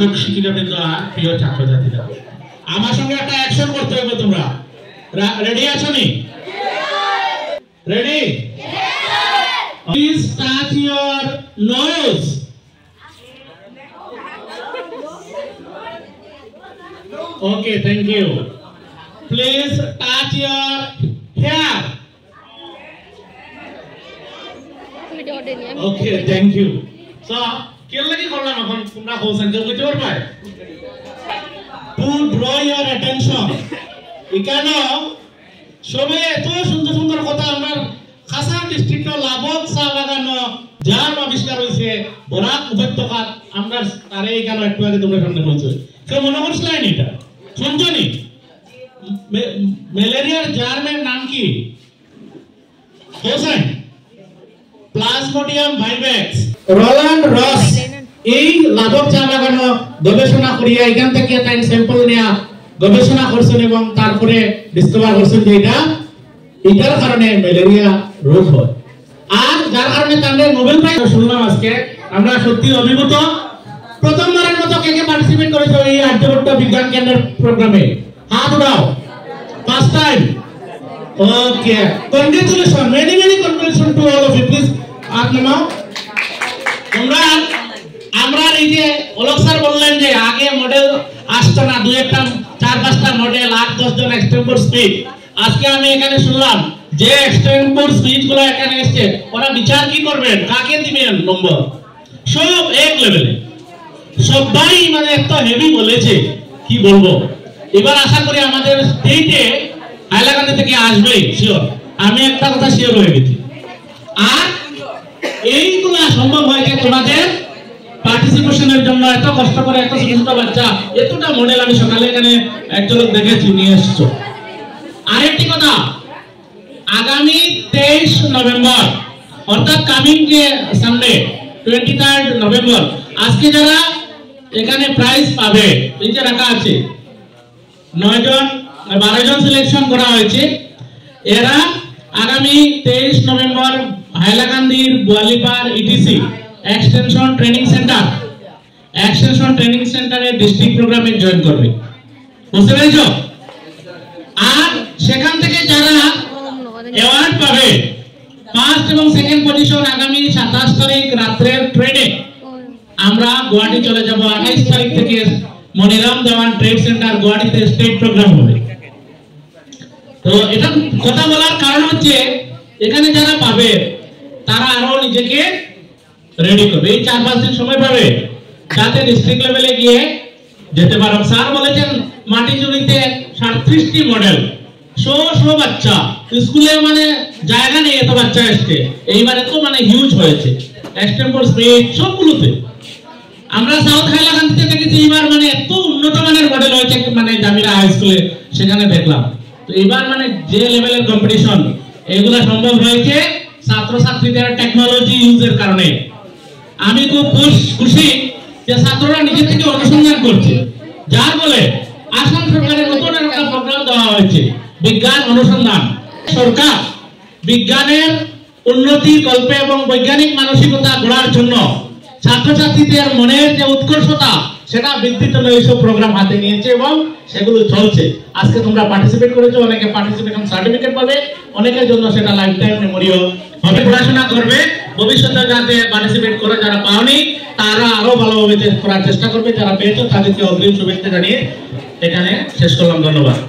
শিক্ষক শিক্ষিকাবৃন্দ আর প্রিয় ছাত্রছাত্রীরা, আমার সঙ্গে একটা অ্যাকশন করতে হবে। তোমরা রেডি আছো নি? Ready? Please touch your nose. Okay, thank you. Please touch your hair. Okay, thank you. So কেন লাগি করলাম এখন তোমরা কোশ্চেন কেউ বুঝতে পারবে? To draw your attention. এখানে সবে এত সুন্দর সুন্দর কথা আমরা খাসার ডিস্ট্রিক্টর লাভক চা বাগান যার আবিষ্কার হয়েছে বরাক উপত্যকা, আমরা তারে এখানে একটু আগে তোমরা সামনে বলছো। কেউ মনে করছিলেন এটা? শুনছো নি? ম্যালেরিয়ার জার্মের নাম কি? Hossain plasmodium vivax. রোল্যান্ড রস এই লাভক চা বাগান গবেষণা করিয়া এখান থেকে তাই স্যাম্পল নেয়া গবেষণা করছেন এবং তারপরে ডিসকভার করছেন যে এটার কারণে ম্যালেরিয়া রোগ হয়। আর যার কারণে তাদের নোবেল প্রাইজ শুনলাম আজকে, আমরা সত্যি অভিভূত। প্রথমবারের মতো কে কে পার্টিসিপেট করেছে এই আর্যভট্ট বিজ্ঞান কেন্দ্রের প্রোগ্রামে? হাত উঠাও। First time? Okay, congratulation, many many congratulation to all of you. Please হাত নামাও। তোমরা আমরা এই যে অলোক স্যার বললেন যে আগে মডেল আসতো না, দুই একটা 4-5টা মডেল, 8-10 জন এক্সটেম্পোর স্পিচ। আজকে আমি এখানে শুনলাম যে এক্সটেম্পোর স্পিচ গুলো এখানে এসছে, ওরা বিচার কি করবেন, কাকে দিবেন নম্বর? সব এক লেভেলে, সবাই মানে এত হেভি বলেছে কি বলবো। এবার আশা করি আমাদের স্টেটে হাইলাকান্দি থেকে আসবে শিওর, আমি একটা কথা শিওর হয়ে গেছি। আর এইগুলা সম্ভব হয়েছে তোমাদের পার্টিসিপেশনের জন্য। এত কষ্ট করে এত ছোট বাচ্চা এতটা মডেল আমি সকালে এখানে একজন দেখেছি নিয়ে এসছো। আরেকটি কথা, আগামী 23 নভেম্বর অর্থাৎ কামিং যে সানডে 23 নভেম্বর, আজকে যারা এখানে প্রাইজ পাবে এই যে রাখা আছে 12 জন সিলেকশন করা হয়েছে। এরা আগামী 23 নভেম্বর হাইলাকান্দির গোয়ালিপার ইটিসি এক্সটেনশন ট্রেনিং সেন্টারে ডিস্ট্রিক্ট প্রোগ্রামে জয়েন করবে। বুঝতে পেরেছো? আর সেখান থেকে যারা অ্যাওয়ার্ড পাবে, ফার্স্ট এবং সেকেন্ড পজিশন, আগামী 27 তারিখ রাত্রের ট্রেনে আমরা গুয়াহাটি চলে যাব। 28 তারিখ থেকে মনিরাম দেওয়ান ট্রেড সেন্টার গুয়াহাটিতে স্টেট প্রোগ্রাম হবে। তো এটা কথা বলার কারণ হচ্ছে এখানে যারা পাবে তারা আরো নিজেকে রেডি করবে। এই 4-5 দিন সময় পাবে যাতে ডিস্ট্রিক্ট লেভেলে গিয়ে যেতে পারো। স্যার বলেছেন মাটিজুড়িতে 37টি মডেল, শো বাচ্চা, স্কুলে মানে জায়গা নেই, এত বাচ্চা এসছে। এইবারে তো মানে হিউজ হয়েছে এক্সটেম্পোর স্পিচ সবগুলোতে। আমরা সাউথ হাইলাকান্দিতে দেখেছি এবার মানে এত উন্নত মানের মডেল হয়েছে, মানে জামিরা হাই স্কুলে সেখানে দেখলাম। তো এবার মানে যে লেভেলের কম্পিটিশন, এগুলা সম্ভব হয়েছে ছাত্রছাত্রীদের টেকনোলজি ইউজের কারণে। আমি খুব খুশি যে ছাত্ররা নিজে থেকে অনুসন্ধান করছে, যার ফলে আসাম সরকারের নতুন একটা প্রোগ্রাম দেওয়া হয়েছে বিজ্ঞান অনুসন্ধান। সরকার বিজ্ঞানের উন্নতি কল্পে এবং বৈজ্ঞানিক মানসিকতা গড়ার জন্য ছাত্রছাত্রীদের মনের যে উৎকর্ষতা সেটা বৃদ্ধির জন্য এইসব প্রোগ্রাম হাতে নিয়েছে এবং সেগুলো চলছে। আজকে তোমরা পার্টিসিপেট করেছো, অনেকে পার্টিসিপেশন সার্টিফিকেট পাবে, অনেকের জন্য সেটা লাইফ টাইম মেমোরিও হবে। পড়াশোনা করবে, ভবিষ্যতে যাতে পার্টিসিপেট করে যারা পাওনি তারা আরো ভালোভাবে করার চেষ্টা করবে, যারা পেয়েছো তাদেরকে অগ্রিম শুভেচ্ছা জানিয়ে এখানে শেষ করলাম। ধন্যবাদ।